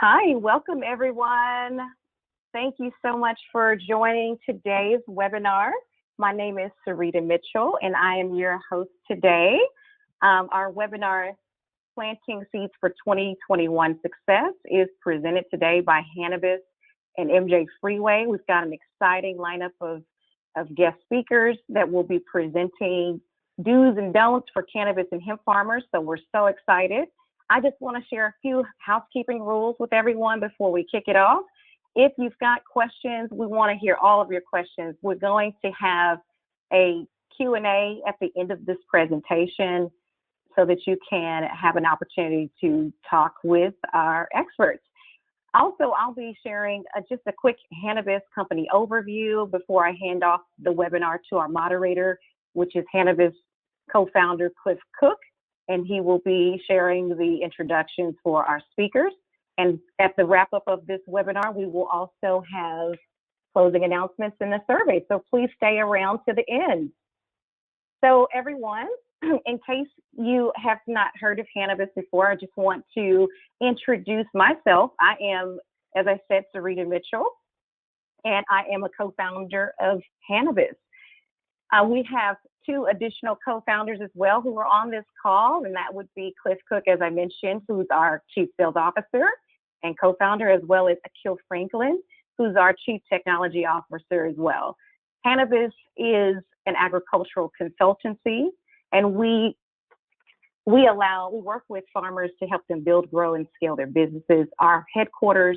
Hi, welcome everyone. Thank you so much for joining today's webinar. My name is Sarita Mitchell and I am your host today. Our webinar, Planting Seeds for 2021 Success, is presented today by Hannibus and MJ Freeway. We've got an exciting lineup of guest speakers that will be presenting do's and don'ts for cannabis and hemp farmers, so we're so excited. I just want to share a few housekeeping rules with everyone before we kick it off. If you've got questions, we want to hear all of your questions. We're going to have a Q&A at the end of this presentation so that you can have an opportunity to talk with our experts. Also, I'll be sharing just a quick Hannibus company overview before I hand off the webinar to our moderator, which is Hannibus co-founder Cliff Cook, and he will be sharing the introductions for our speakers. And at the wrap up of this webinar, we will also have closing announcements in the survey. So please stay around to the end. So everyone, in case you have not heard of Hannibus before, I just want to introduce myself. I am, as I said, Sarita Mitchell, and I am a co-founder of Hannibus. We have two additional co-founders as well who are on this call, and that would be Cliff Cook, as I mentioned, who's our Chief Sales Officer and co-founder, as well as Akil Franklin, who's our Chief Technology Officer as well. Hannibus is an agricultural consultancy, and we work with farmers to help them build, grow, and scale their businesses. Our headquarters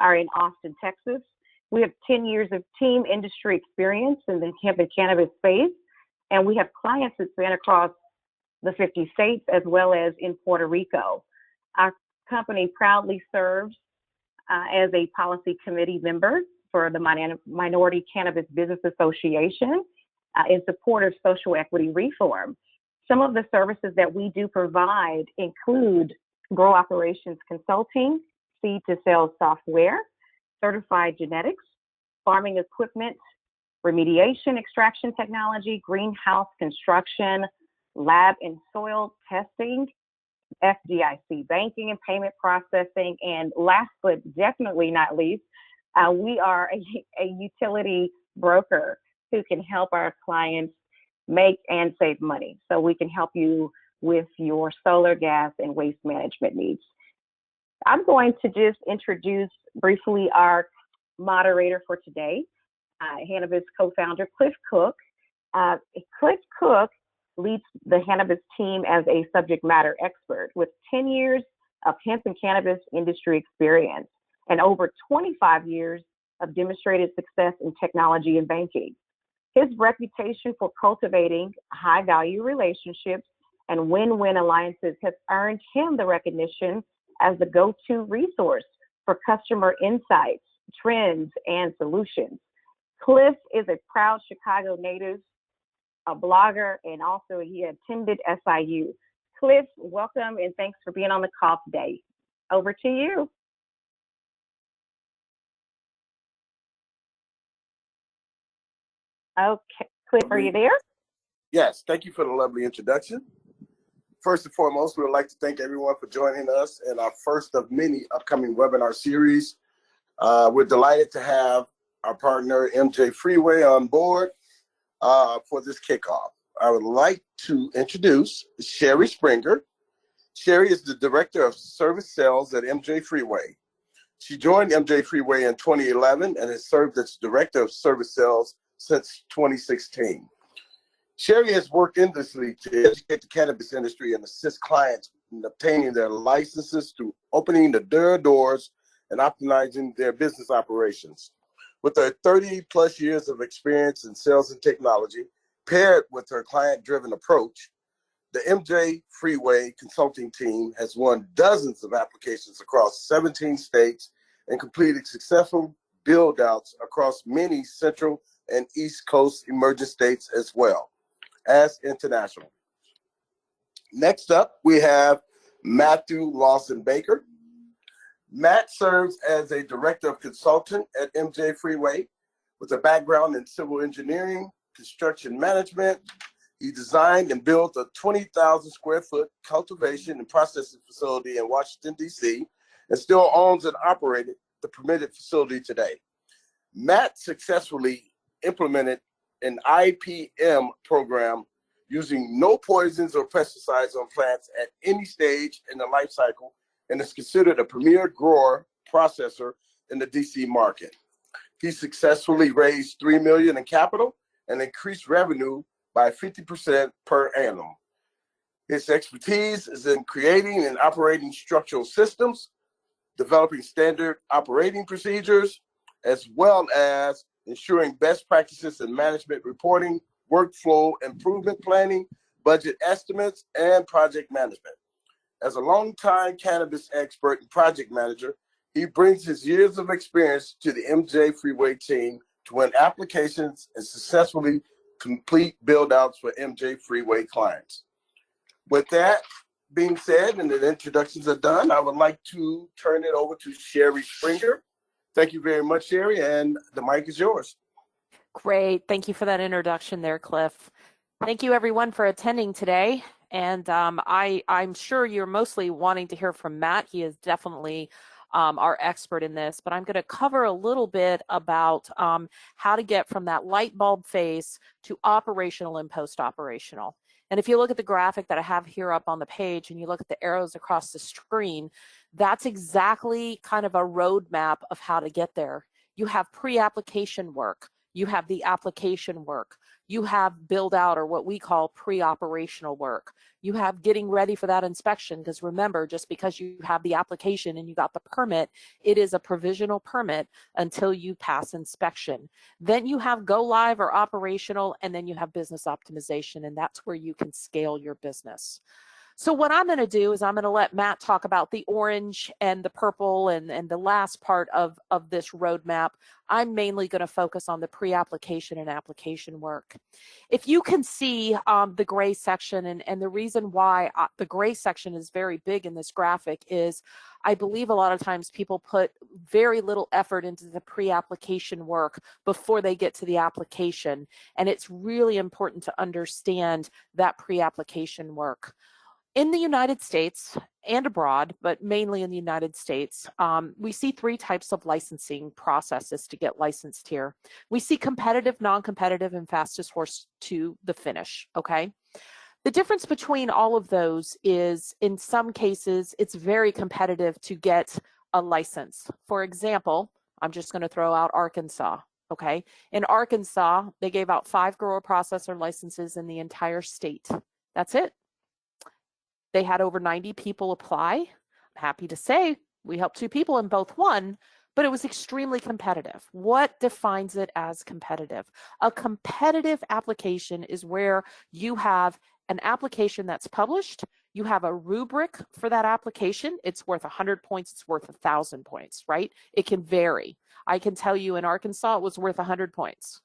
are in Austin, Texas. We have 10 years of team industry experience in the hemp and cannabis space, and we have clients that span across the 50 states as well as in Puerto Rico. Our company proudly serves as a policy committee member for the Minority Cannabis Business Association in support of social equity reform. Some of the services that we do provide include grow operations consulting, seed to sales software, certified genetics, farming equipment, remediation, extraction technology, greenhouse construction, lab and soil testing, FDIC banking and payment processing, and last but definitely not least, we are a utility broker who can help our clients make and save money. So we can help you with your solar, gas, and waste management needs. I'm going to just introduce briefly our moderator for today, Hannibus co-founder Cliff Cook. Cliff Cook leads the Hannibus team as a subject matter expert with 10 years of hemp and cannabis industry experience and over 25 years of demonstrated success in technology and banking. His reputation for cultivating high-value relationships and win-win alliances has earned him the recognition as the go-to resource for customer insights, trends, and solutions. Cliff is a proud Chicago native, a blogger, and also he attended SIU. Cliff, welcome and thanks for being on the call today. Over to you. Okay, Cliff, are you there? Yes, thank you for the lovely introduction. First and foremost, we would like to thank everyone for joining us in our first of many upcoming webinar series. We're delighted to have our partner MJ Freeway on board for this kickoff. I would like to introduce Sherry Springer. Sherry is the Director of Service Sales at MJ Freeway. She joined MJ Freeway in 2011 and has served as Director of Service Sales since 2016. Sherry has worked endlessly to educate the cannabis industry and assist clients in obtaining their licenses through opening their doors and optimizing their business operations. With her 30+ years of experience in sales and technology, paired with her client-driven approach, the MJ Freeway consulting team has won dozens of applications across 17 states and completed successful build-outs across many Central and East Coast emerging states as well as international. Next up, we have Matthew Lawson Baker. Matt serves as a Director of Consultant at MJ Freeway with a background in civil engineering, construction management. He designed and built a 20,000 square foot cultivation and processing facility in Washington, D.C., and still owns and operated the permitted facility today. Matt successfully implemented an IPM program using no poisons or pesticides on plants at any stage in the life cycle, and is considered a premier grower processor in the DC market. He successfully raised $3 million in capital and increased revenue by 50% per annum. His expertise is in creating and operating structural systems, developing standard operating procedures, as well as ensuring best practices in management reporting, workflow improvement planning, budget estimates, and project management. As a longtime cannabis expert and project manager, he brings his years of experience to the MJ Freeway team to win applications and successfully complete build-outs for MJ Freeway clients. With that being said, and the introductions are done, I would like to turn it over to Sherry Springer. Thank you very much, Sherry, and the mic is yours. Great. Thank you for that introduction there, Cliff. Thank you, everyone, for attending today. And I'm sure you're mostly wanting to hear from Matt. He is definitely our expert in this, but I'm going to cover a little bit about how to get from that light bulb phase to operational and post-operational. And if you look at the graphic that I have here up on the page and you look at the arrows across the screen, that's exactly kind of a roadmap of how to get there. You have pre-application work. You have the application work. You have build out, or what we call pre-operational work. You have getting ready for that inspection, because remember, just because you have the application and you got the permit, it is a provisional permit until you pass inspection. Then you have go live or operational, and then you have business optimization, and that's where you can scale your business. So what I'm going to do is I'm going to let Matt talk about the orange and the purple and the last part of this roadmap. I'm mainly going to focus on the pre-application and application work. If you can see the gray section, and the reason why the gray section is very big in this graphic is I believe a lot of times people put very little effort into the pre-application work before they get to the application. And it's really important to understand that pre-application work. In the United States and abroad, but mainly in the United States, we see three types of licensing processes to get licensed here. We see competitive, non-competitive, and fastest horse to the finish, okay? The difference between all of those is in some cases, it's very competitive to get a license. For example, I'm just going to throw out Arkansas, okay? In Arkansas, they gave out 5 grower processor licenses in the entire state. That's it. They had over 90 people apply. I'm happy to say we helped 2 people and both won, but it was extremely competitive. What defines it as competitive? A competitive application is where you have an application that's published, you have a rubric for that application. It's worth 100 points, it's worth 1,000 points, right? It can vary. I can tell you in Arkansas, it was worth 100 points.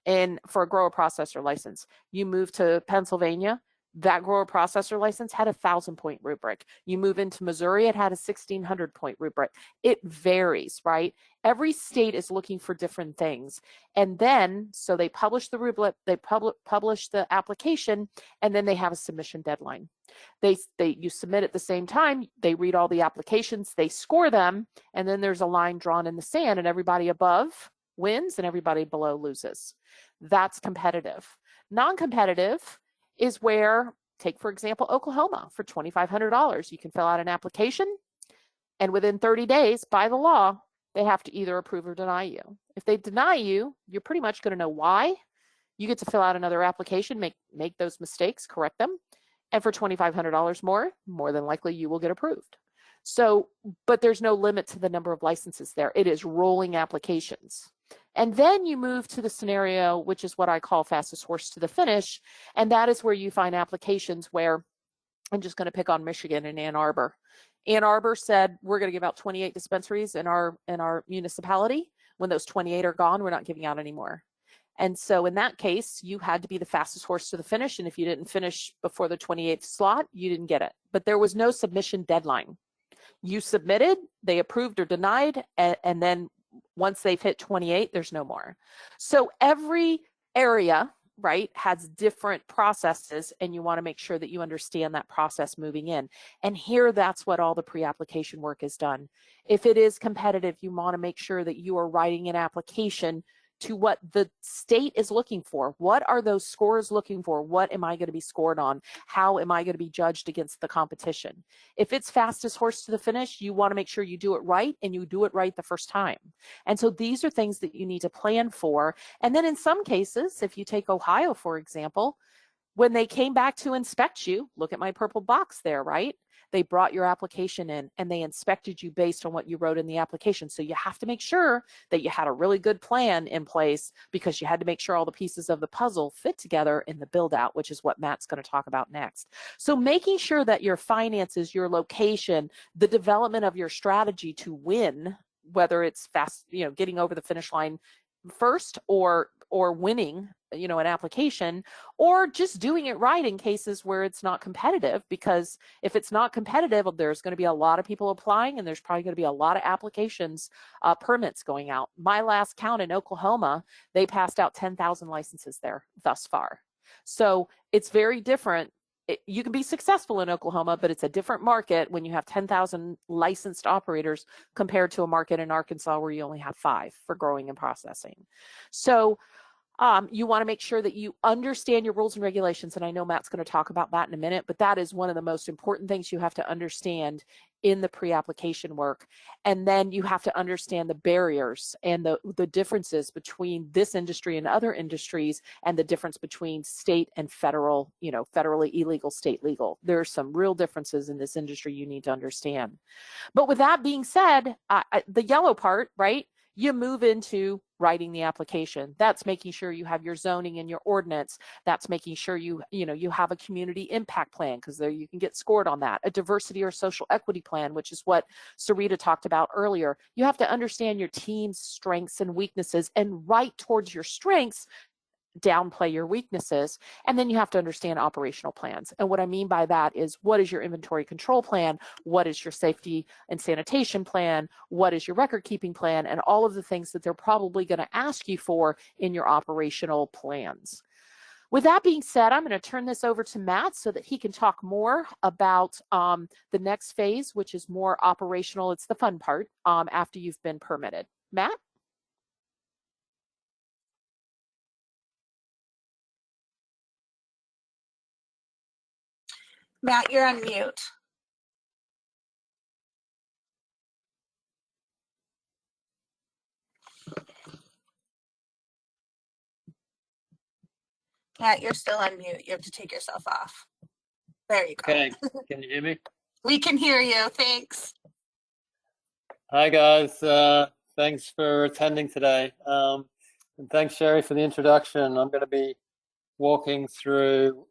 And for a grower processor license, you move to Pennsylvania, that grower processor license had a 1,000-point rubric. You move into Missouri, it had a 1,600-point rubric. It varies, right? Every state is looking for different things. And then, so they publish the rubric, they publish the application, and then they have a submission deadline. You submit at the same time, they read all the applications, they score them, and then there's a line drawn in the sand, and everybody above wins and everybody below loses. That's competitive. Non-competitive is where, take for example, Oklahoma. For $2,500, you can fill out an application, and within 30 days, by the law, they have to either approve or deny you. If they deny you, you're pretty much going to know why. You get to fill out another application, make those mistakes, correct them, and for $2,500 more than likely you will get approved. So, but there's no limit to the number of licenses there. It is rolling applications. And then you move to the scenario, which is what I call fastest horse to the finish. And that is where you find applications where, I'm just going to pick on Michigan and Ann Arbor. Ann Arbor said, we're going to give out 28 dispensaries in our municipality. When those 28 are gone, we're not giving out anymore. And so in that case, you had to be the fastest horse to the finish. And if you didn't finish before the 28th slot, you didn't get it. But there was no submission deadline. You submitted, they approved or denied, and then once they've hit 28, there's no more. So every area right, has different processes, and you want to make sure that you understand that process moving in. And here, that's what all the pre-application work is done. If it is competitive, you want to make sure that you are writing an application to what the state is looking for. What are those scores looking for? What am I going to be scored on? How am I going to be judged against the competition? If it's fastest horse to the finish, you want to make sure you do it right, and you do it right the first time. And so these are things that you need to plan for. And then in some cases, if you take Ohio, for example, when they came back to inspect you, look at my purple box there, right? They brought your application in and they inspected you based on what you wrote in the application. So you have to make sure that you had a really good plan in place, because you had to make sure all the pieces of the puzzle fit together in the build out, which is what Matt's going to talk about next. So making sure that your finances, your location, the development of your strategy to win, whether it's fast, getting over the finish line first, or winning, an application, or just doing it right in cases where it's not competitive. Because if it's not competitive, there's going to be a lot of people applying, and there's probably going to be a lot of applications, permits going out. My last count in Oklahoma, they passed out 10,000 licenses there thus far. So it's very different. You can be successful in Oklahoma, but it's a different market when you have 10,000 licensed operators compared to a market in Arkansas where you only have 5 for growing and processing. So you want to make sure that you understand your rules and regulations. And I know Matt's going to talk about that in a minute, but that is one of the most important things you have to understand in the pre-application work. And then you have to understand the barriers and the differences between this industry and other industries, and the difference between state and federal, federally illegal, state legal. There are some real differences in this industry you need to understand. But with that being said, the yellow part, right? You move into writing the application. That's making sure you have your zoning and your ordinance. That's making sure you have a community impact plan, because there you can get scored on that. A diversity or social equity plan, which is what Sarita talked about earlier. You have to understand your team's strengths and weaknesses and write towards your strengths, downplay your weaknesses. And then you have to understand operational plans. And what I mean by that is, what is your inventory control plan? What is your safety and sanitation plan? What is your record keeping plan? And all of the things that they're probably going to ask you for in your operational plans. With that being said, I'm going to turn this over to Matt so that he can talk more about the next phase, which is more operational. It's the fun part after you've been permitted. Matt? Matt, you're on mute. Matt, you're still on mute. You have to take yourself off. There you go. Okay, can you hear me? We can hear you. Thanks. Hi guys, thanks for attending today. And thanks Sherry for the introduction. I'm going to be walking through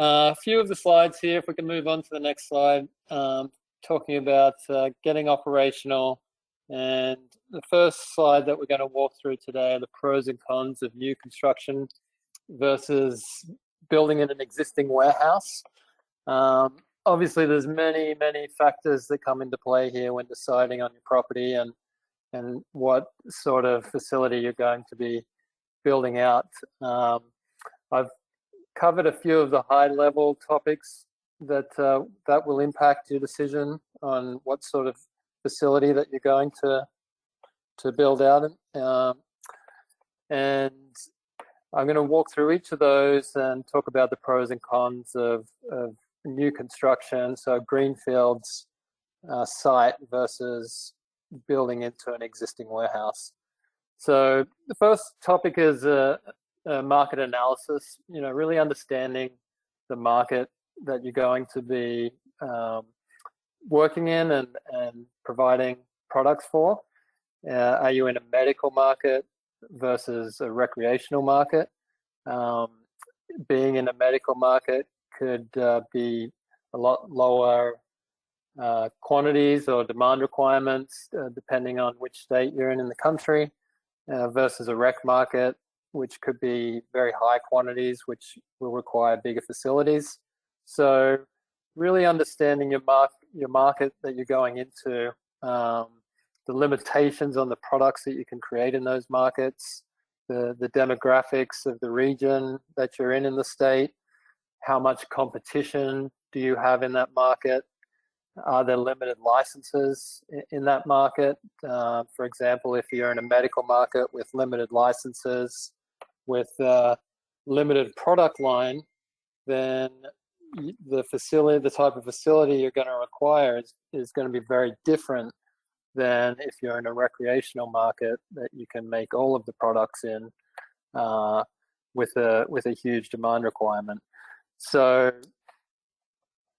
a few of the slides here. If we can move on to the next slide, talking about getting operational. And the first slide that we're going to walk through today are the pros and cons of new construction versus building in an existing warehouse. Obviously, there's many factors that come into play here when deciding on your property and what sort of facility you're going to be building out. I've covered a few of the high-level topics that will impact your decision on what sort of facility that you're going to build out. And I'm going to walk through each of those and talk about the pros and cons of new construction, so greenfields site versus building into an existing warehouse. So the first topic is market analysis, really understanding the market that you're going to be working in and providing products for. Are you in a medical market versus a recreational market? Being in a medical market could be a lot lower quantities or demand requirements depending on which state you're in the country, versus a rec market, which could be very high quantities, which will require bigger facilities. So really understanding your market that you're going into, the limitations on the products that you can create in those markets, the demographics of the region that you're in the state. How much competition do you have in that market? Are there limited licenses in that market? For example, if you're in a medical market with limited licenses, with limited product line, then the facility, the type of facility you're going to require is going to be very different than if you're in a recreational market that you can make all of the products in with a huge demand requirement. So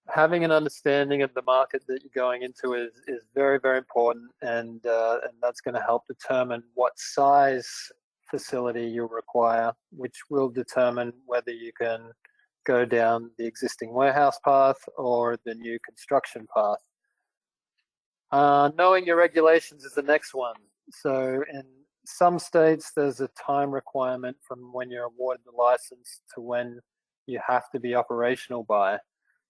having an understanding of the market that you're going into is very, very important, and that's going to help determine what size facility you'll require, which will determine whether you can go down the existing warehouse path or the new construction path. Knowing your regulations is the next one. So in some states, there's a time requirement from when you're awarded the license to when you have to be operational by.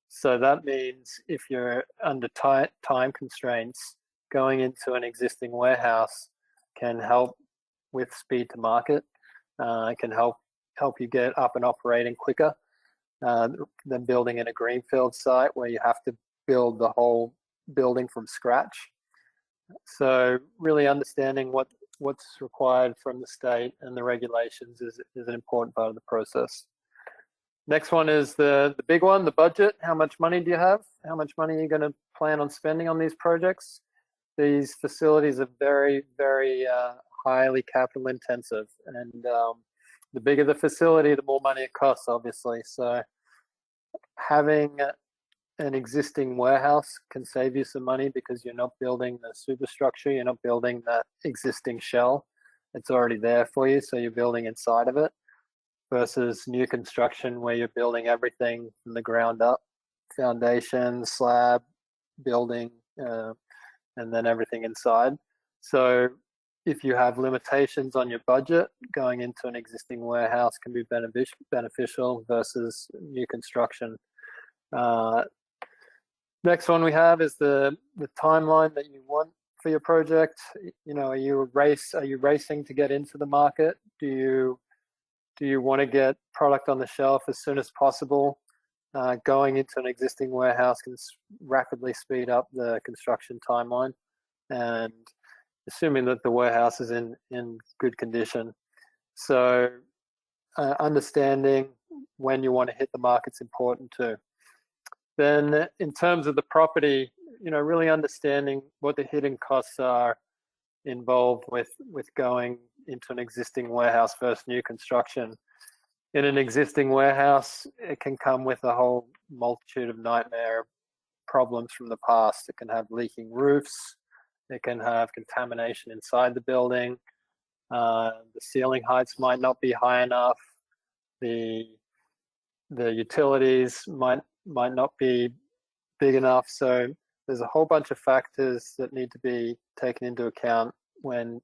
So that means if you're under time constraints, going into an existing warehouse can help with speed to market. It can help you get up and operating quicker than building in a greenfield site where you have to build the whole building from scratch. So really understanding what's required from the state and the regulations is an important part of the process. Next one is the big one, the budget. How much money do you have? How much money are you going to plan on spending on these projects? These facilities are very, very highly capital intensive, and the bigger the facility, the more money it costs, obviously. So having an existing warehouse can save you some money because you're not building the superstructure, you're not building that existing shell. It's already there for you, so you're building inside of it, versus new construction where you're building everything from the ground up, foundation, slab, building, and then everything inside. So if you have limitations on your budget, going into an existing warehouse can be beneficial versus new construction. Next one we have is the timeline that you want for your project. You know, are you racing to get into the market? Do you want to get product on the shelf as soon as possible? Going into an existing warehouse can rapidly speed up the construction timeline, and assuming that the warehouse is in good condition. So understanding when you want to hit the market's important too. Then in terms of the property, you know, really understanding what the hidden costs are involved with going into an existing warehouse versus new construction. In an existing warehouse, it can come with a whole multitude of nightmare problems from the past. It can have leaking roofs. It can have contamination inside the building. The ceiling heights might not be high enough. The utilities might not be big enough. So there's a whole bunch of factors that need to be taken into account when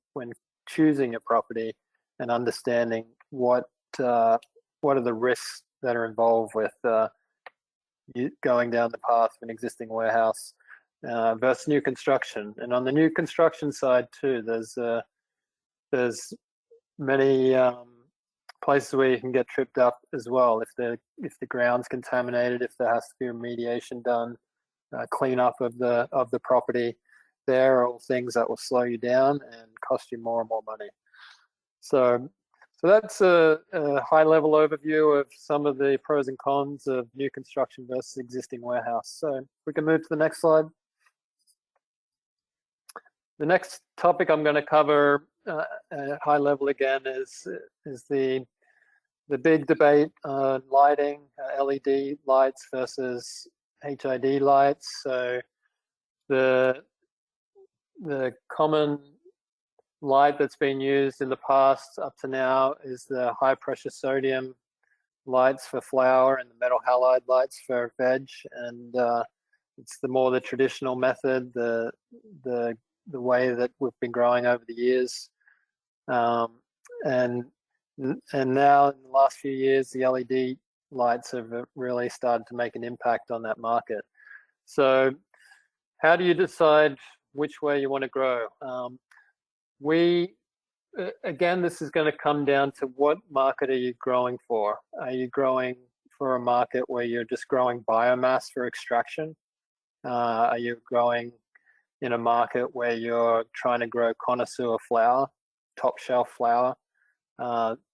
choosing a property and understanding what are the risks that are involved with going down the path of an existing warehouse versus new construction. And on the new construction side too, there's many places where you can get tripped up as well. If the ground's contaminated, if there has to be remediation done, cleanup of the property, there are all things that will slow you down and cost you more and more money. So that's a high-level overview of some of the pros and cons of new construction versus existing warehouse. So we can move to the next slide. The next topic I'm going to cover at high level again is the big debate on lighting, LED lights versus HID lights. So the common light that's been used in the past up to now is the high pressure sodium lights for flower and the metal halide lights for veg, and it's the traditional method, the way that we've been growing over the years, and now in the last few years the LED lights have really started to make an impact on that market. So how do you decide which way you want to grow? We again, this is going to come down to what market are you growing for? Are you growing for a market where you're just growing biomass for extraction? Are you growing in a market where you're trying to grow connoisseur flower, top shelf flower?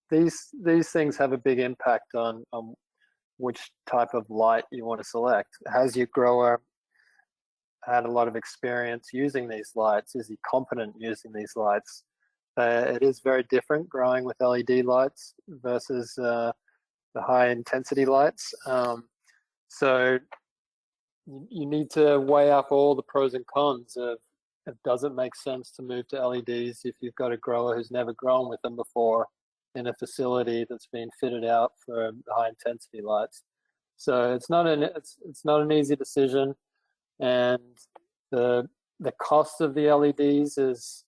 These things have a big impact on which type of light you want to select. Has your grower had a lot of experience using these lights? Is he competent using these lights? It is very different growing with LED lights versus the high intensity lights. So you need to weigh up all the pros and cons of does it make sense to move to LEDs if you've got a grower who's never grown with them before in a facility that's been fitted out for high intensity lights. So it's not an easy decision, and the cost of the LEDs is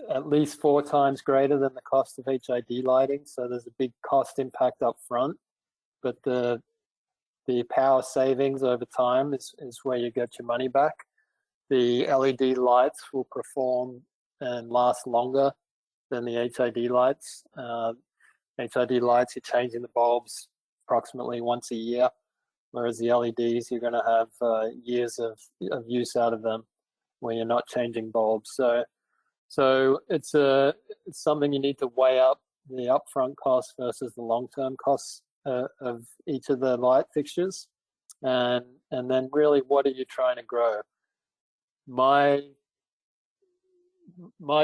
at least 4 times greater than the cost of HID lighting. So there's a big cost impact up front, but the power savings over time is where you get your money back. The LED lights will perform and last longer than the HID lights. HID lights, you're changing the bulbs approximately once a year, whereas the LEDs, you're going to have years of use out of them when you're not changing bulbs. So it's something you need to weigh up, the upfront cost versus the long-term costs of each of the light fixtures, and then really, what are you trying to grow? My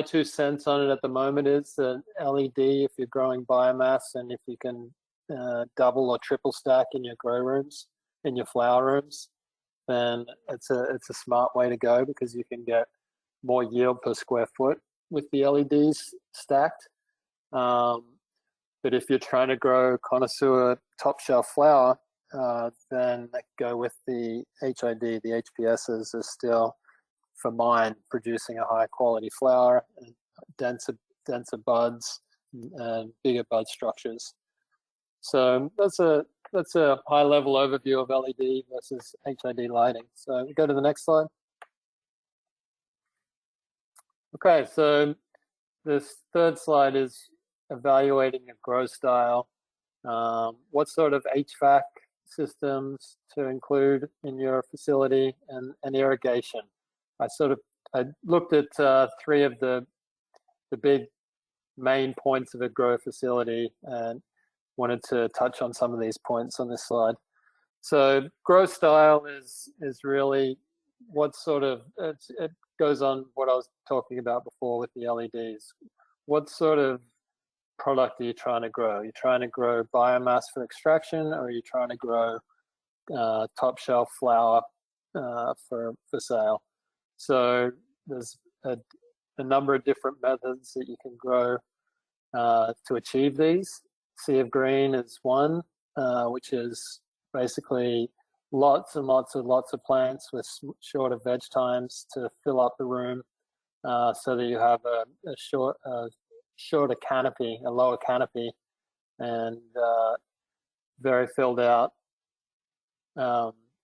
2 cents on it at the moment is that LED, if you're growing biomass and if you can double or triple stack in your grow rooms, in your flower rooms, then it's a smart way to go, because you can get more yield per square foot with the LEDs stacked. But if you're trying to grow connoisseur top shelf flower, then go with the HID. The HPSs are still, for mine, producing a high quality flower, and denser buds and bigger bud structures. So that's a high level overview of LED versus HID lighting. So we go to the next slide. Okay, so this third slide is evaluating a grow style. What sort of HVAC systems to include in your facility, and irrigation. I looked at 3 of the big main points of a grow facility and wanted to touch on some of these points on this slide. So grow style is really what sort of, it goes on what I was talking about before with the LEDs. What sort of product are you trying to grow? Are you trying to grow biomass for extraction, or are you trying to grow top shelf flower for sale? So there's a number of different methods that you can grow to achieve these. Sea of Green is one, which is basically lots and lots of plants with shorter veg times to fill up the room, so that you have a shorter canopy, a lower canopy, and very filled out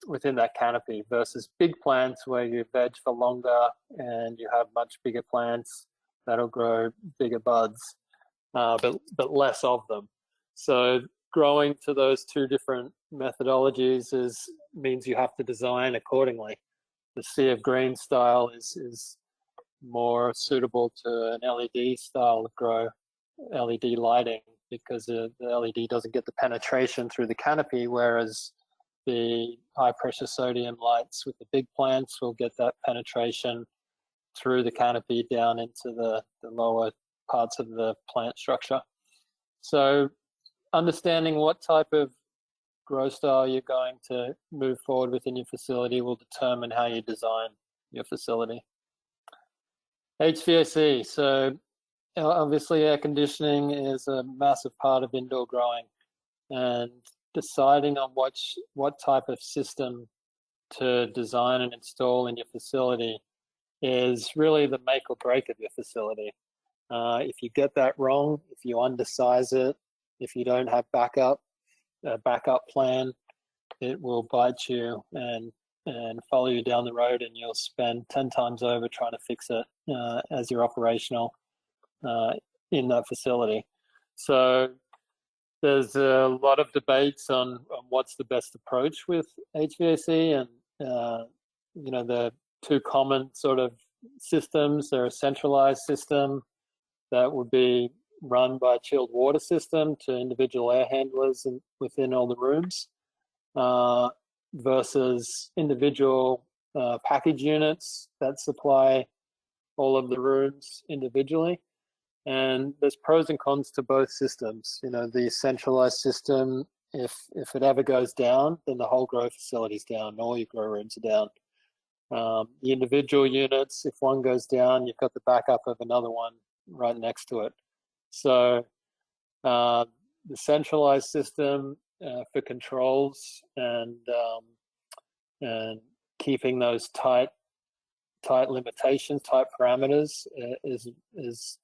within that canopy, versus big plants where you veg for longer and you have much bigger plants that'll grow bigger buds, but less of them. So growing to those 2 different methodologies means you have to design accordingly. The Sea of Green style is more suitable to an LED style of grow, LED lighting, because the LED doesn't get the penetration through the canopy, whereas the high pressure sodium lights with the big plants will get that penetration through the canopy down into the lower parts of the plant structure. So understanding what type of grow style you're going to move forward within your facility will determine how you design your facility. HVAC, so obviously air conditioning is a massive part of indoor growing, and deciding on what type of system to design and install in your facility is really the make or break of your facility. If you get that wrong, if you undersize it, if you don't have a backup plan, it will bite you and follow you down the road, and you'll spend 10 times over trying to fix it as you're operational. in that facility. So there's a lot of debates on what's the best approach with HVAC, and the two common sort of systems. They're a centralized system that would be run by a chilled water system to individual air handlers within all the rooms, versus individual package units that supply all of the rooms individually. And there's pros and cons to both systems. The centralized system, if it ever goes down, then the whole grow facility's down, all your grow rooms are down. The individual units, if one goes down, you've got the backup of another one right next to it. So the centralized system for controls and keeping those tight limitations, tight parameters is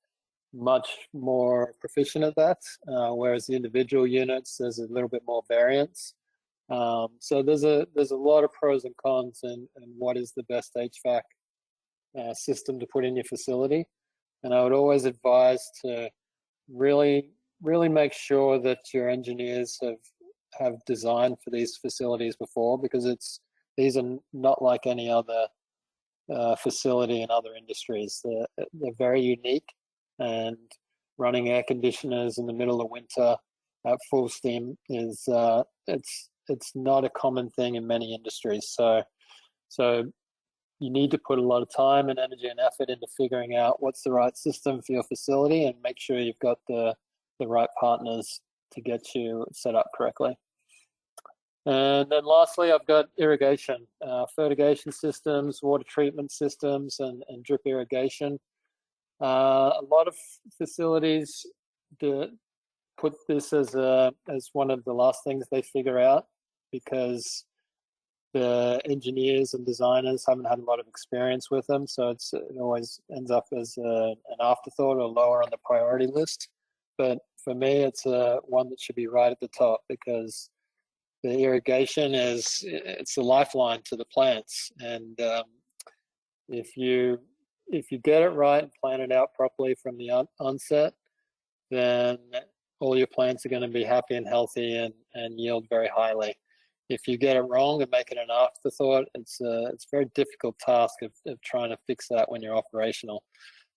much more proficient at that, whereas the individual units, there's a little bit more variance. So there's a lot of pros and cons and what is the best HVAC system to put in your facility. And I would always advise to really make sure that your engineers have designed for these facilities before, because these are not like any other facility in other industries. They're very unique, and running air conditioners in the middle of winter at full steam is it's not a common thing in many industries. So you need to put a lot of time and energy and effort into figuring out what's the right system for your facility, and make sure you've got the right partners to get you set up correctly. And then lastly, I've got irrigation, fertigation systems, water treatment systems, and drip irrigation. A lot of facilities put this as one of the last things they figure out, because the engineers and designers haven't had a lot of experience with them. So it always ends up as an afterthought or lower on the priority list. But for me, it's one that should be right at the top, because the irrigation it's the lifeline to the plants. And if you get it right and plan it out properly from the onset, then all your plants are going to be happy and healthy and yield very highly. If you get it wrong and make it an afterthought, it's a very difficult task of trying to fix that when you're operational.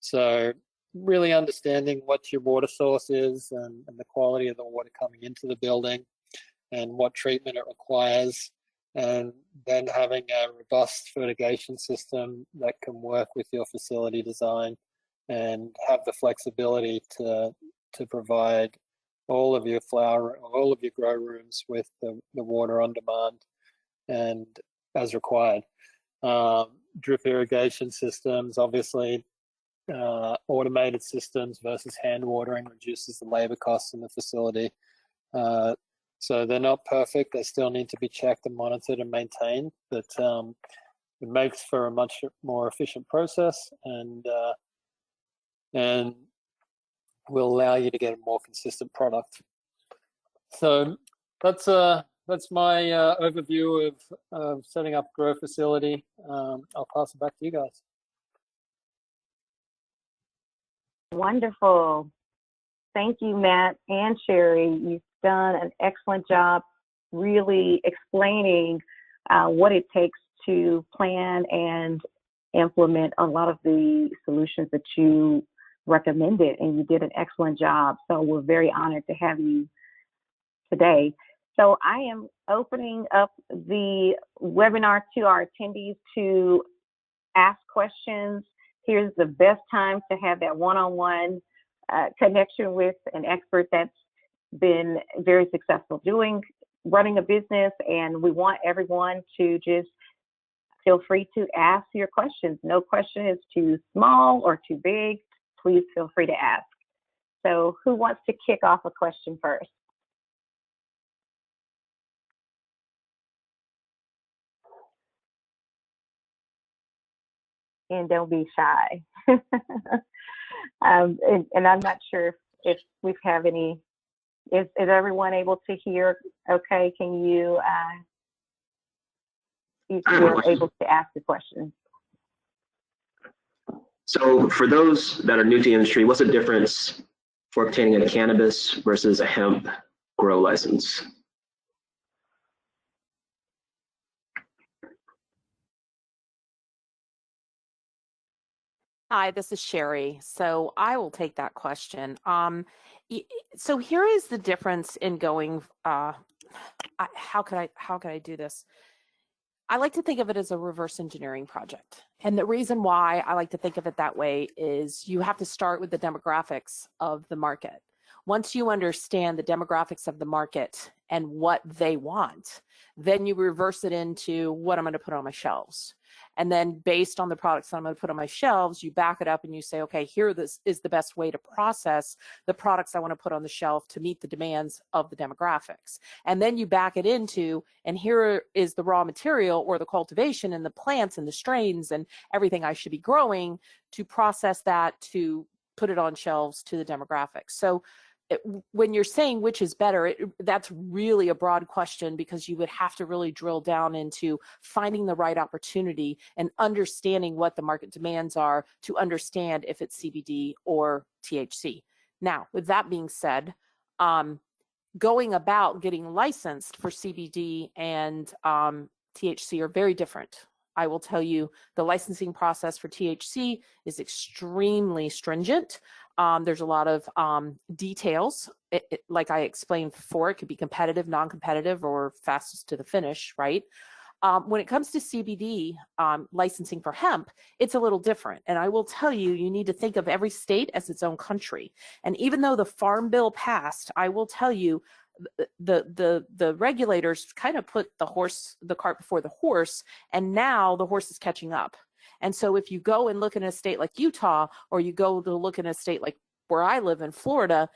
So really understanding what your water source is and the quality of the water coming into the building and what treatment it requires, and then having a robust fertigation system that can work with your facility design and have the flexibility to provide all of your grow rooms with the water on demand and as required. Drip irrigation systems, obviously, automated systems versus hand watering reduces the labor costs in the facility. So they're not perfect. They still need to be checked and monitored and maintained, but it makes for a much more efficient process and will allow you to get a more consistent product. So that's my overview of setting up a grow facility. I'll pass it back to you guys. Wonderful. Thank you, Matt and Sherry. You've done an excellent job really explaining what it takes to plan and implement a lot of the solutions that you recommended, and you did an excellent job. So we're very honored to have you today. So I am opening up the webinar to our attendees to ask questions. Here's the best time to have that one-on-one connection with an expert that's been very successful running a business, and we want everyone to just feel free to ask your questions. No question is too small or too big. Please feel free to ask. So who wants to kick off a question first? And don't be shy. And I'm not sure if we have any. Is everyone able to hear? Okay, can you? You're able to ask the question. So for those that are new to the industry, what's the difference for obtaining a cannabis versus a hemp grow license? Hi, this is Sherry. So I will take that question. So here is the difference in going. How could I do this? I like to think of it as a reverse engineering project. And the reason why I like to think of it that way is you have to start with the demographics of the market. Once you understand the demographics of the market and what they want, then you reverse it into what I'm going to put on my shelves. And then based on the products that I'm going to put on my shelves, you back it up and you say, okay, here this is the best way to process the products I want to put on the shelf to meet the demands of the demographics. And then you back it into, and here is the raw material or the cultivation and the plants and the strains and everything I should be growing to process that to put it on shelves to the demographics. So when you're saying which is better, that's really a broad question, because you would have to really drill down into finding the right opportunity and understanding what the market demands are to understand if it's CBD or THC. Now, with that being said, going about getting licensed for CBD and THC are very different. I will tell you the licensing process for THC is extremely stringent. There's a lot of details. Like I explained before, it could be competitive, non-competitive, or fastest to the finish, right? When it comes to CBD licensing for hemp, it's a little different. And I will tell you, you need to think of every state as its own country. And even though the Farm Bill passed, I will tell you, the regulators kind of put the cart before the horse, and now the horse is catching up. And so if you go and look in a state like Utah, or you go to look in a state like where I live in Florida,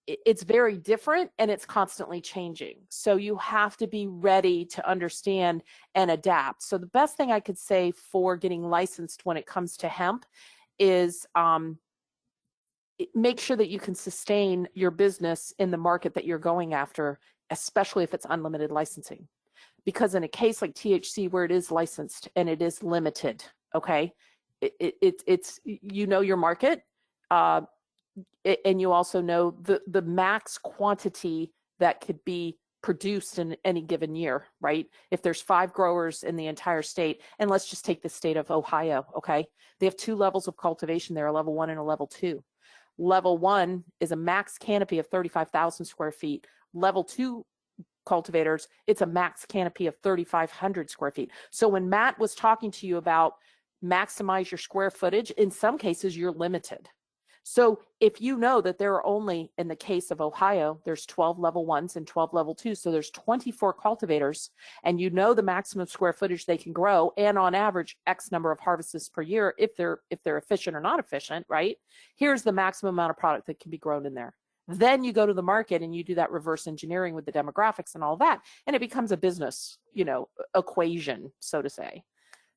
it's very different and it's constantly changing. So you have to be ready to understand and adapt. So the best thing I could say for getting licensed when it comes to hemp is make sure that you can sustain your business in the market that you're going after, especially if it's unlimited licensing. Because in a case like THC, where it is licensed and it is limited, okay, it's you know your market, and you also know the max quantity that could be produced in any given year, right? If there's 5 growers in the entire state, and let's just take the state of Ohio, okay, they have 2 levels of cultivation there, a level 1 and a level 2. Level 1 is a max canopy of 35,000 square feet. Level 2 cultivators, it's a max canopy of 3,500 square feet. So when Matt was talking to you about maximize your square footage, in some cases you're limited. So if you know that there are only, in the case of Ohio, there's 12 level 1s and 12 level 2s, so there's 24 cultivators, and you know the maximum square footage they can grow, and on average X number of harvests per year, if they're efficient or not efficient, right? Here's the maximum amount of product that can be grown in there. Then you go to the market and you do that reverse engineering with the demographics and all that, and it becomes a business, equation, so to say.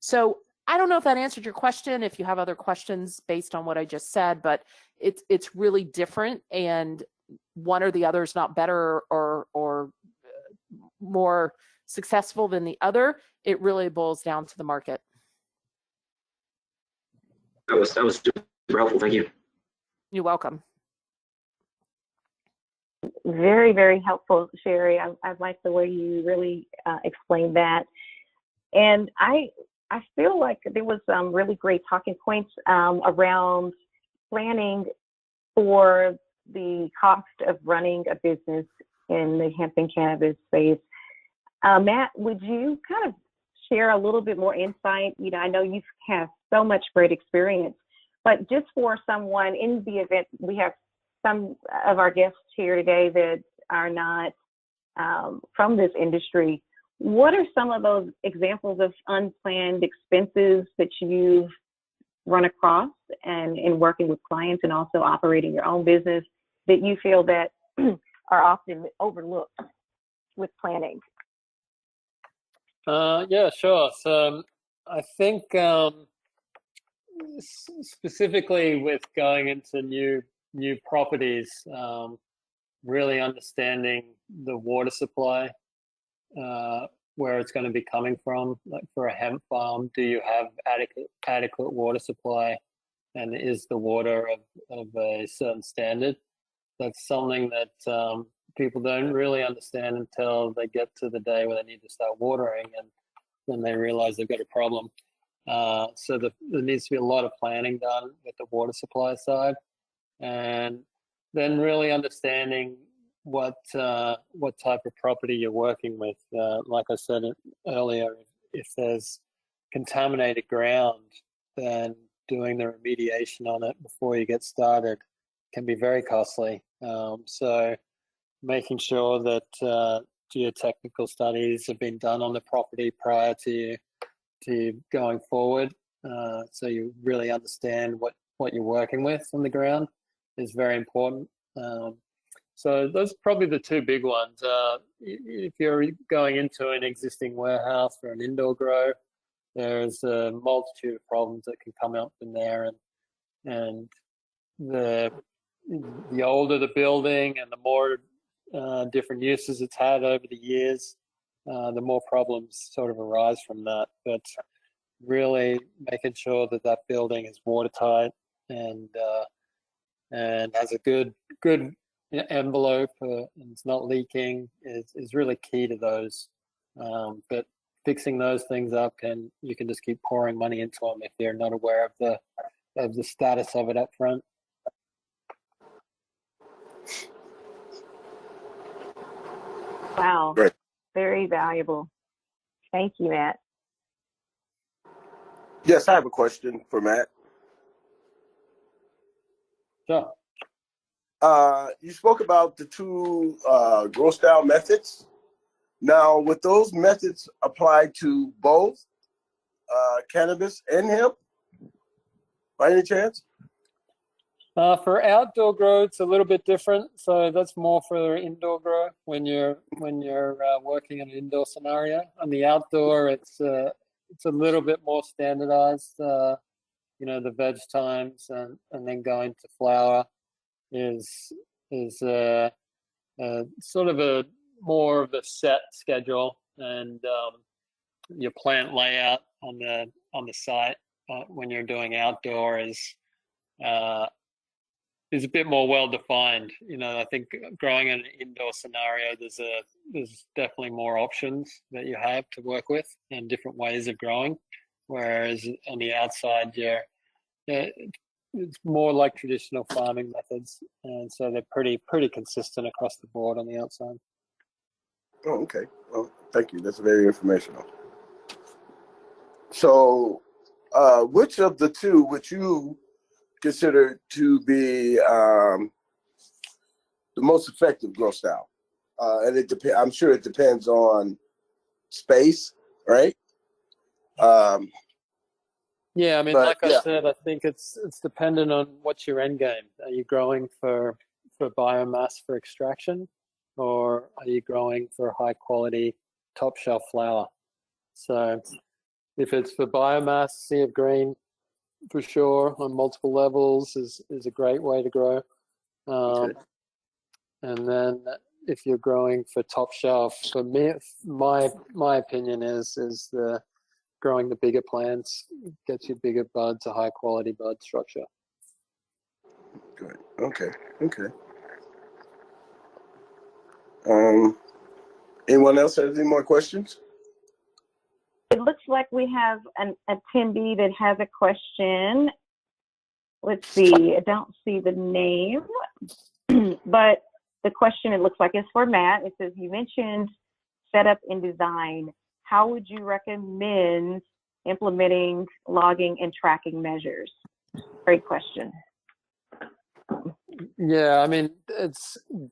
So I don't know if that answered your question, if you have other questions based on what I just said, but it's really different, and one or the other is not better or more successful than the other. It really boils down to the market. That was super helpful. Thank you. You're welcome. Very, very helpful, Sherry. I like the way you really explained that. And I feel like there was some really great talking points around planning for the cost of running a business in the hemp and cannabis space. Matt, would you kind of share a little bit more insight? I know you have so much great experience, but just for someone in the event, we have some of our guests here today that are not from this industry. What are some of those examples of unplanned expenses that you've run across and in working with clients and also operating your own business that you feel that are often overlooked with planning? Yeah, sure. So I think specifically with going into new properties, really understanding the water supply, where it's going to be coming from. Like for a hemp farm, do you have adequate water supply and is the water of a certain standard. That's something that people don't really understand until they get to the day where they need to start watering, and then they realize they've got a problem. So there needs to be a lot of planning done with the water supply side, and then really understanding what type of property you're working with. Like I said earlier, if there's contaminated ground, then doing the remediation on it before you get started can be very costly. So making sure that geotechnical studies have been done on the property prior to going forward, so you really understand what you're working with on the ground is very important. So those are probably the two big ones. If you're going into an existing warehouse or an indoor grow, there's a multitude of problems that can come up in there, and the older the building and the more different uses it's had over the years, the more problems sort of arise from that. But really making sure that that building is watertight and has a good envelope and it's not leaking is really key to those. But fixing those things up, and you can just keep pouring money into them if they're not aware of the status of it up front. Wow. Great. Very valuable. Thank you, Matt. Yes, I have a question for Matt. Sure. You spoke about the two grow style methods. Now, would those methods apply to both cannabis and hemp by any chance? For outdoor grow, it's a little bit different. So that's more for indoor grow when you're working in an indoor scenario. On the outdoor, it's a little bit more standardized. The veg times and then going to flower is sort of a more of a set schedule, and your plant layout on the site when you're doing outdoor is a bit more well defined. I think growing in an indoor scenario, there's definitely more options that you have to work with and different ways of growing. Whereas on the outside, it's more like traditional farming methods, and so they're pretty consistent across the board on the outside. Oh, okay. Well, thank you. That's very informational. So, which of the two would you consider to be the most effective grow style? And I'm sure it depends on space, right? Yeah, I mean, like I said, I think it's dependent on what's your end game. Are you growing for biomass for extraction, or are you growing for high quality top shelf flower? So if it's for biomass, sea of green for sure on multiple levels is a great way to grow. Okay. And then if you're growing for top shelf, for me, my opinion is growing the bigger plants gets you bigger buds, a high quality bud structure. Good. Okay. Anyone else have any more questions? It looks like we have an attendee that has a question. Let's see. I don't see the name, but the question, it looks like, is for Matt. It says, you mentioned setup and design. How would you recommend implementing logging and tracking measures? Great question. Yeah, I mean,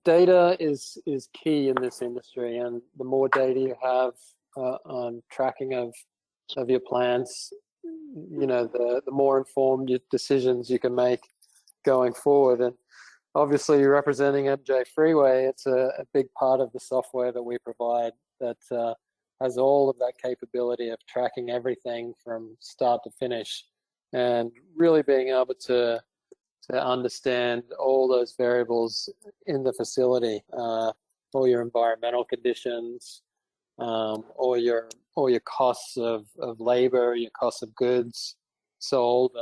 data is key in this industry, and the more data you have on tracking of your plants, the more informed decisions you can make going forward. And obviously, you're representing MJ Freeway. It's a big part of the software that we provide that has all of that capability of tracking everything from start to finish, and really being able to understand all those variables in the facility, all your environmental conditions, all your costs of labor, your costs of goods sold.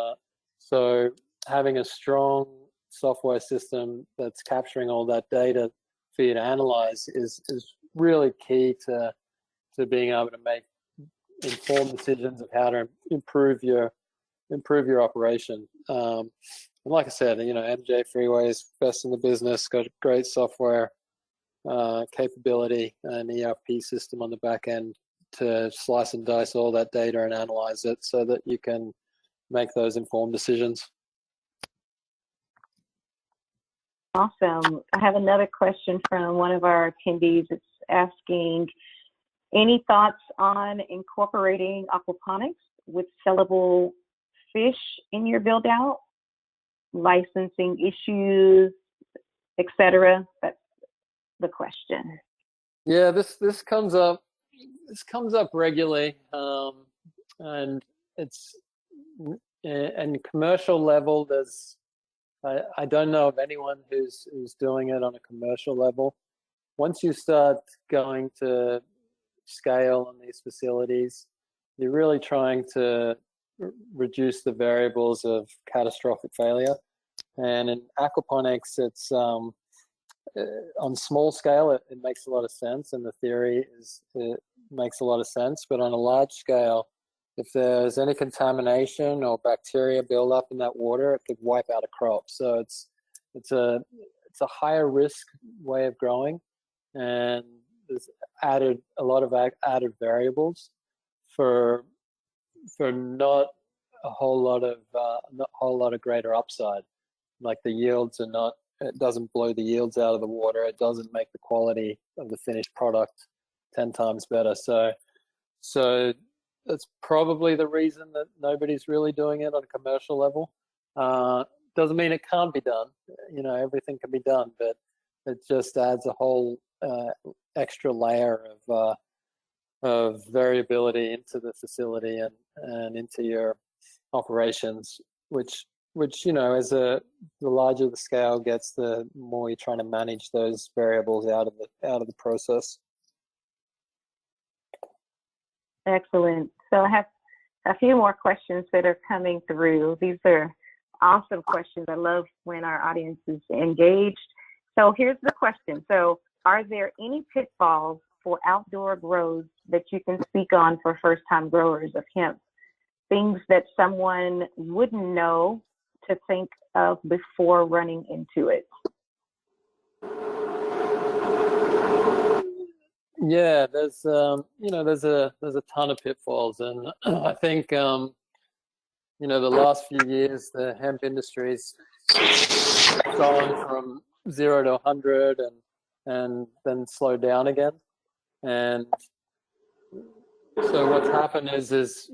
So having a strong software system that's capturing all that data for you to analyze is really key to being able to make informed decisions of how to improve your operation. And like I said, MJ Freeway is best in the business, got great software capability and ERP system on the back end to slice and dice all that data and analyze it so that you can make those informed decisions. Awesome. I have another question from one of our attendees. It's asking, any thoughts on incorporating aquaponics with sellable fish in your build out, licensing issues, etc.? That's the question. Yeah, this comes up regularly, and it's and commercial level. I don't know of anyone who's doing it on a commercial level. Once you start going to scale on these facilities, you're really trying to reduce the variables of catastrophic failure. And in aquaponics, it's on small scale, it makes a lot of sense, and the theory it makes a lot of sense. But on a large scale, if there's any contamination or bacteria build up in that water, it could wipe out a crop. So it's a higher risk way of growing, and there's a lot of added variables for not a whole lot of greater upside. Like the yields are not. It doesn't blow the yields out of the water. It doesn't make the quality of the finished product 10 times better. So that's probably the reason that nobody's really doing it on a commercial level. Doesn't mean it can't be done. Everything can be done, but it just adds a whole extra layer of variability into the facility and into your operations, which as the larger the scale gets, the more you're trying to manage those variables out of the process. Excellent. So I have a few more questions that are coming through. These are awesome questions. I love when our audience is engaged. So here's the question. So are there any pitfalls for outdoor grows that you can speak on for first-time growers of hemp? Things that someone wouldn't know to think of before running into it? Yeah, there's a ton of pitfalls, and I think the last few years the hemp industry's gone from 0 to 100 and then slowed down again. And so what's happened is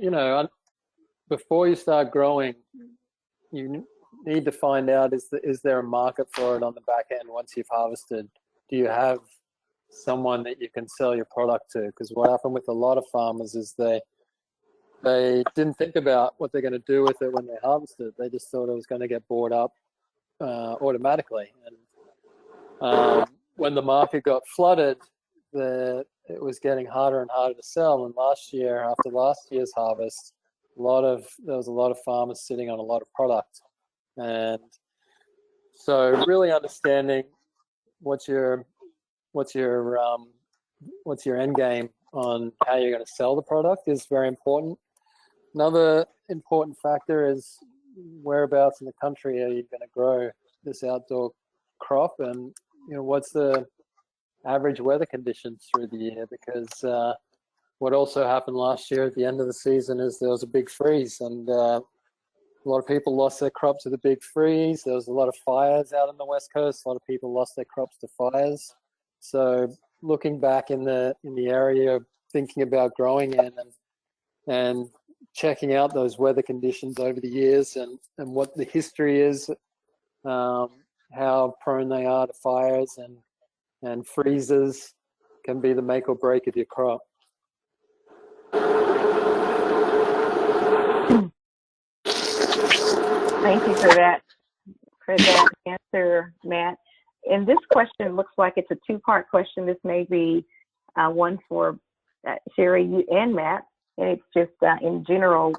before you start growing, you need to find out is there a market for it on the back end once you've harvested? Do you have someone that you can sell your product to? Because what happened with a lot of farmers is they didn't think about what they're going to do with it when they harvested. They just thought it was going to get bought up automatically. And when the market got flooded, it was getting harder and harder to sell. And last year, after last year's harvest, there was a lot of farmers sitting on a lot of product. And so really understanding what's your end game on how you're going to sell the product is very important. Another important factor is whereabouts in the country are you going to grow this outdoor crop, and what's the average weather conditions through the year? Because what also happened last year at the end of the season is there was a big freeze, and a lot of people lost their crops to the big freeze. There was a lot of fires out on the West Coast. A lot of people lost their crops to fires. So looking back in the area, thinking about growing in and checking out those weather conditions over the years and what the history is, how prone they are to fires and freezes can be the make or break of your crop. Thank you for that answer, Matt. And this question looks like it's a two-part question. This may be one for Sherry, you and Matt. And it's just in general,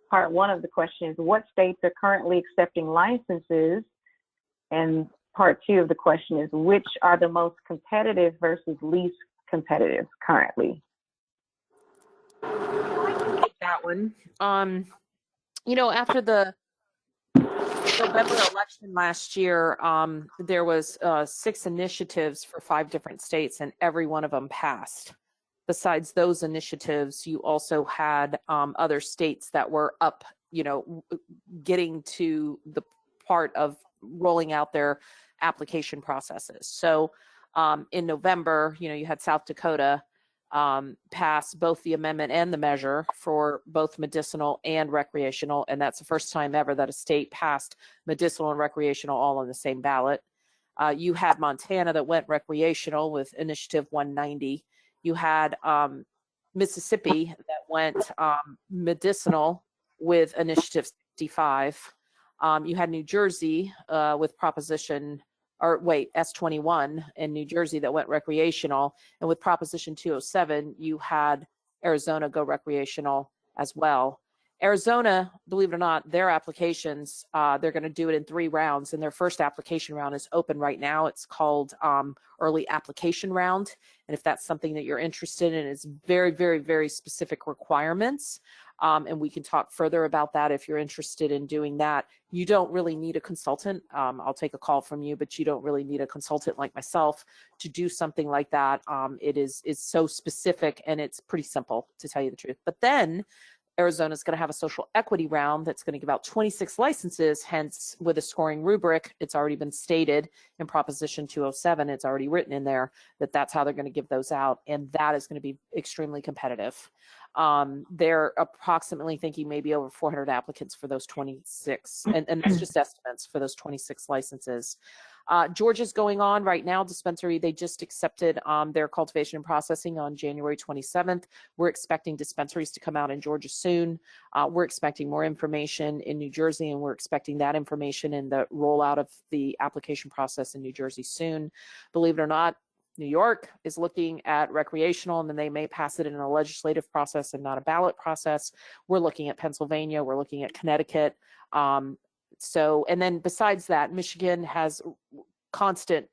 part one of the question is, what states are currently accepting licenses? And part two of the question is, which are the most competitive versus least competitive currently? I can take that one. After the November election last year, there was 6 initiatives for 5 different states, and every one of them passed. Besides those initiatives, you also had other states that were up, getting to the part of rolling out their application processes. So in November, you had South Dakota pass both the amendment and the measure for both medicinal and recreational, and that's the first time ever that a state passed medicinal and recreational all on the same ballot. You had Montana that went recreational with Initiative 190. You had Mississippi that went medicinal with Initiative 65. You had New Jersey with S21 in New Jersey that went recreational. And with Proposition 207, you had Arizona go recreational as well. Arizona, believe it or not, their applications, they're going to do it in 3 rounds. And their first application round is open right now. It's called Early Application Round. And if that's something that you're interested in, it's very, very, very specific requirements. And we can talk further about that if you're interested in doing that. You don't really need a consultant. I'll take a call from you, but you don't really need a consultant like myself to do something like that. It is so specific, and it's pretty simple, to tell you the truth. But then Arizona is going to have a social equity round that's going to give out 26 licenses, hence with a scoring rubric. It's already been stated in Proposition 207. It's already written in there that that's how they're going to give those out, and that is going to be extremely competitive. They're approximately thinking maybe over 400 applicants for those 26, and that's just estimates for those 26 licenses. Georgia's going on right now, dispensary. They just accepted their cultivation and processing on January 27th. We're expecting dispensaries to come out in Georgia soon. We're expecting more information in New Jersey, and we're expecting that information in the rollout of the application process in New Jersey soon. Believe it or not, New York is looking at recreational, and then they may pass it in a legislative process and not a ballot process. We're looking at Pennsylvania. We're looking at Connecticut. And then besides that, Michigan has constant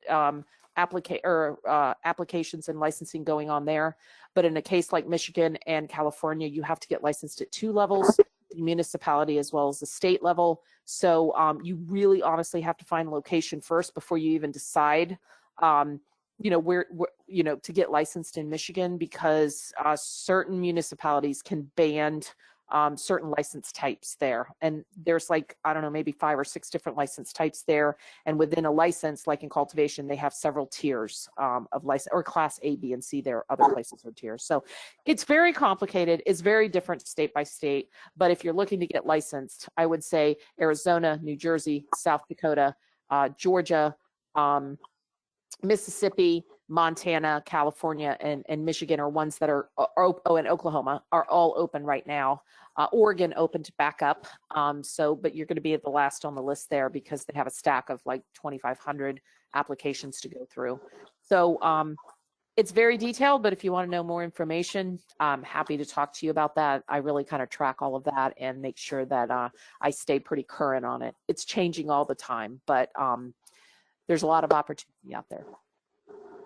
applications and licensing going on there. But in a case like Michigan and California, you have to get licensed at 2 levels, the municipality as well as the state level. So you really honestly have to find location first before you even decide where to get licensed in Michigan, because certain municipalities can ban certain license types there. And there's maybe 5 or 6 different license types there. And within a license, like in cultivation, they have several tiers of license, or class A, B, and C. There are other places or tiers. So it's very complicated. It's very different state by state. But if you're looking to get licensed, I would say Arizona, New Jersey, South Dakota, Georgia, Mississippi, Montana, California, and Michigan are ones that are, and Oklahoma are all open right now. Oregon open to back up. But you're going to be at the last on the list there because they have a stack of like 2,500 applications to go through. So it's very detailed, but if you want to know more information, I'm happy to talk to you about that. I really kind of track all of that and make sure that I stay pretty current on it. It's changing all the time, but there's a lot of opportunity out there.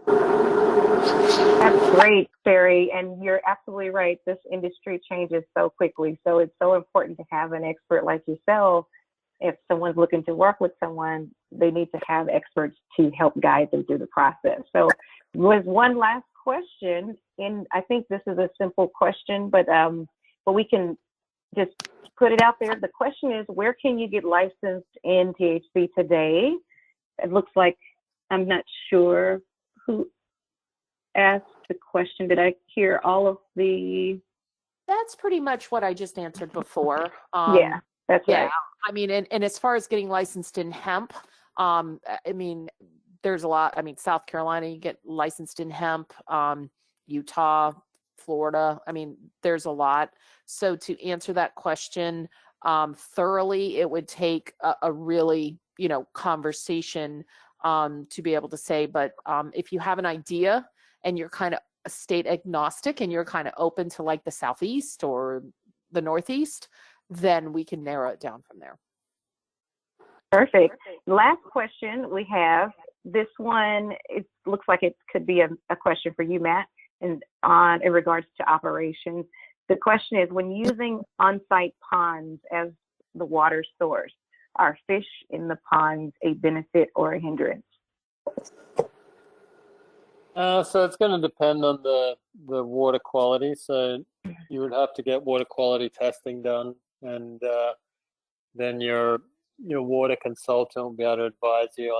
That's great, Sari, and you're absolutely right. This industry changes so quickly, so it's so important to have an expert like yourself. If someone's looking to work with someone, they need to have experts to help guide them through the process. So was one last question, and I think this is a simple question, but we can just put it out there. The question is, where can you get licensed in THC today? It looks like, I'm not sure who asked the question. Did I hear all of the? That's pretty much what I just answered before. Yeah, that's right. I mean, and as far as getting licensed in hemp, there's a lot. I mean, South Carolina, you get licensed in hemp, Utah, Florida. I mean, there's a lot. So to answer that question thoroughly, it would take a really, conversation to be able to say. But if you have an idea and you're kind of state agnostic and you're kind of open to like the Southeast or the Northeast, then we can narrow it down from there. Perfect. Last question we have. This one, it looks like it could be a question for you, Matt, and in regards to operations. The question is, when using on-site ponds as the water source, are fish in the ponds a benefit or a hindrance? So it's going to depend on the water quality. So you would have to get water quality testing done, and then your water consultant will be able to advise you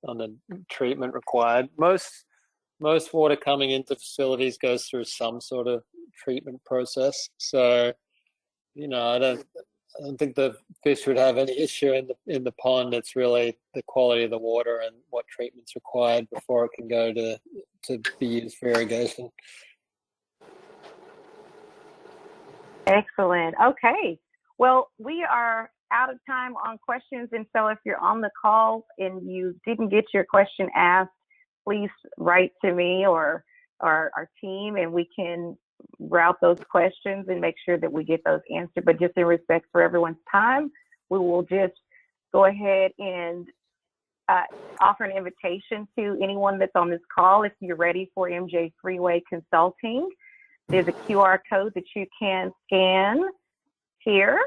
on the treatment required. Most water coming into facilities goes through some sort of treatment process. So I don't think the fish would have any issue in the pond. It's really the quality of the water and what treatment's required before it can go to be used for irrigation. Excellent. Okay. Well, we are out of time on questions, and so if you're on the call and you didn't get your question asked, please write to me or our team, and we can route those questions and make sure that we get those answered. But just in respect for everyone's time, we will just go ahead and offer an invitation to anyone that's on this call. If you're ready for MJ Freeway Consulting, there's a QR code that you can scan here,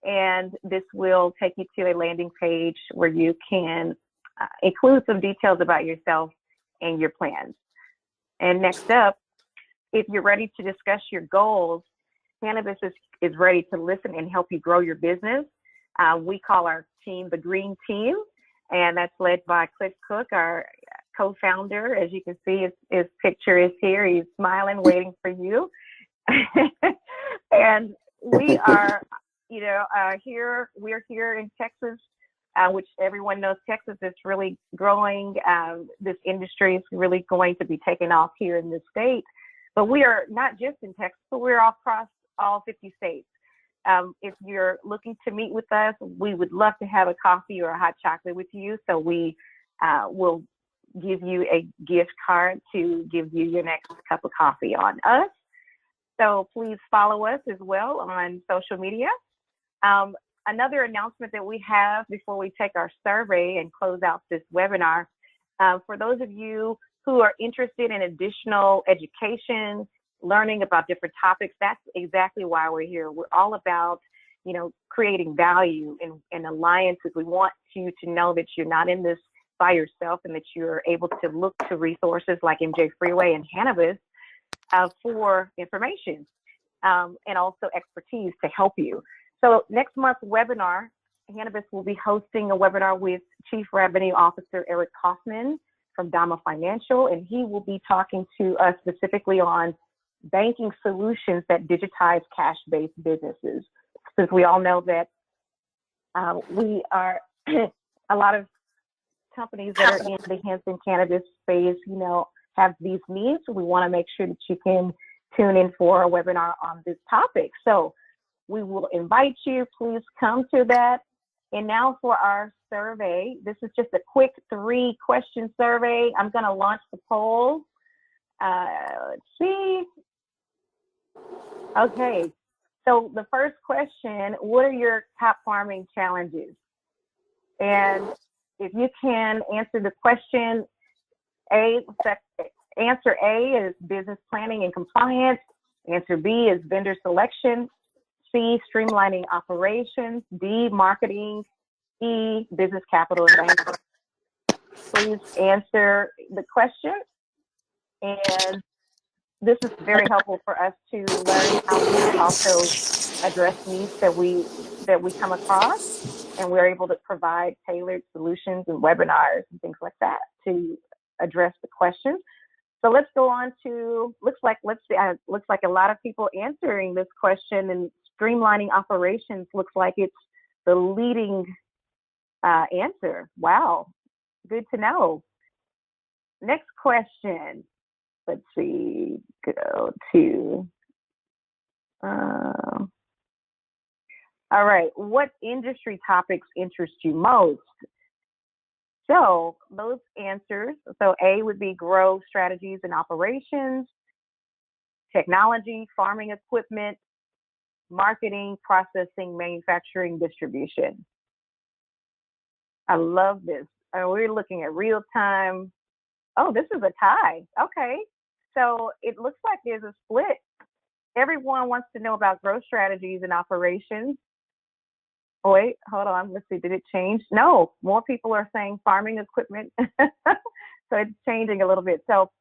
and this will take you to a landing page where you can include some details about yourself and your plans. And next up, if you're ready to discuss your goals, Hannibus is ready to listen and help you grow your business. We call our team the Green Team, and that's led by Cliff Cook, our co-founder. As you can see, his picture is here. He's smiling, waiting for you. And we are, we're here in Texas, which everyone knows Texas is really growing. This industry is really going to be taking off here in this state. But we are not just in Texas, but we're across all 50 states. If you're looking to meet with us, we would love to have a coffee or a hot chocolate with you. So we will give you a gift card to give you your next cup of coffee on us. So please follow us as well on social media. Another announcement that we have before we take our survey and close out this webinar, for those of you who are interested in additional education, learning about different topics, that's exactly why we're here. We're all about, creating value and alliances. We want you to know that you're not in this by yourself and that you're able to look to resources like MJ Freeway and Hannibus for information and also expertise to help you. So next month's webinar, Hannibus will be hosting a webinar with Chief Revenue Officer Eric Kaufman from Dama Financial, and he will be talking to us specifically on banking solutions that digitize cash-based businesses. Since we all know that we are a lot of companies that are in the hemp and cannabis space, have these needs. We want to make sure that you can tune in for a webinar on this topic. So we will invite you. Please come to that. And now for our survey. This is just a quick 3-question survey. I'm going to launch the poll. Let's see. Okay. So the first question, what are your top farming challenges? And if you can answer the question, answer A is business planning and compliance. Answer B is vendor selection. C, streamlining operations. D, marketing. E, business capital and banking. Please answer the question. And this is very helpful for us to learn how we also address needs that we come across, and we're able to provide tailored solutions and webinars and things like that to address the question. So let's go on to, looks like a lot of people answering this question, and streamlining operations looks like it's the leading answer. Wow, good to know. Next question. Let's see, go to, all right, what industry topics interest you most? So those answers, so A would be growth strategies and operations, technology, farming equipment, marketing, processing, manufacturing, distribution. I love this. We're looking at real time. Oh, this is a tie. Okay. So it looks like there's a split. Everyone wants to know about growth strategies and operations. Oh, wait, hold on. Let's see. Did it change? No, more people are saying farming equipment. So it's changing a little bit. So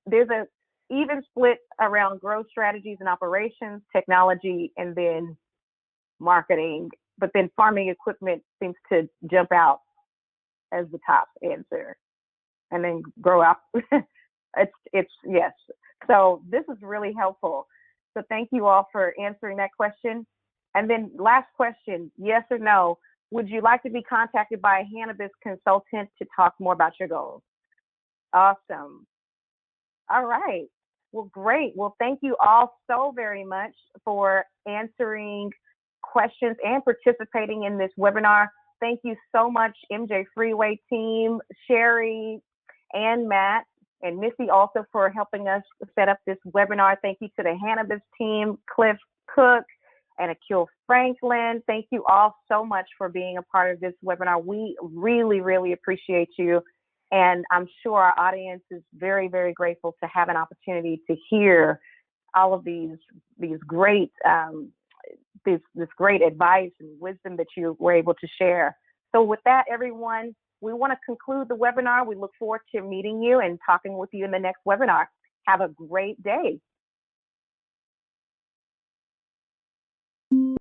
there's a even split around growth strategies and operations, technology, and then marketing. But then farming equipment seems to jump out as the top answer. And then grow up. it's yes. So this is really helpful. So thank you all for answering that question. And then last question, yes or no, would you like to be contacted by a Hannibus consultant to talk more about your goals? Awesome. All right. Well, great. Well, thank you all so very much for answering questions and participating in this webinar. Thank you so much, MJ Freeway team, Sherry and Matt, and Missy also for helping us set up this webinar. Thank you to the Hannibus team, Cliff Cook, and Akil Franklin. Thank you all so much for being a part of this webinar. We really, really appreciate you. And I'm sure our audience is very, very grateful to have an opportunity to hear all of these great, this great advice and wisdom that you were able to share. So with that, everyone, we want to conclude the webinar. We look forward to meeting you and talking with you in the next webinar. Have a great day.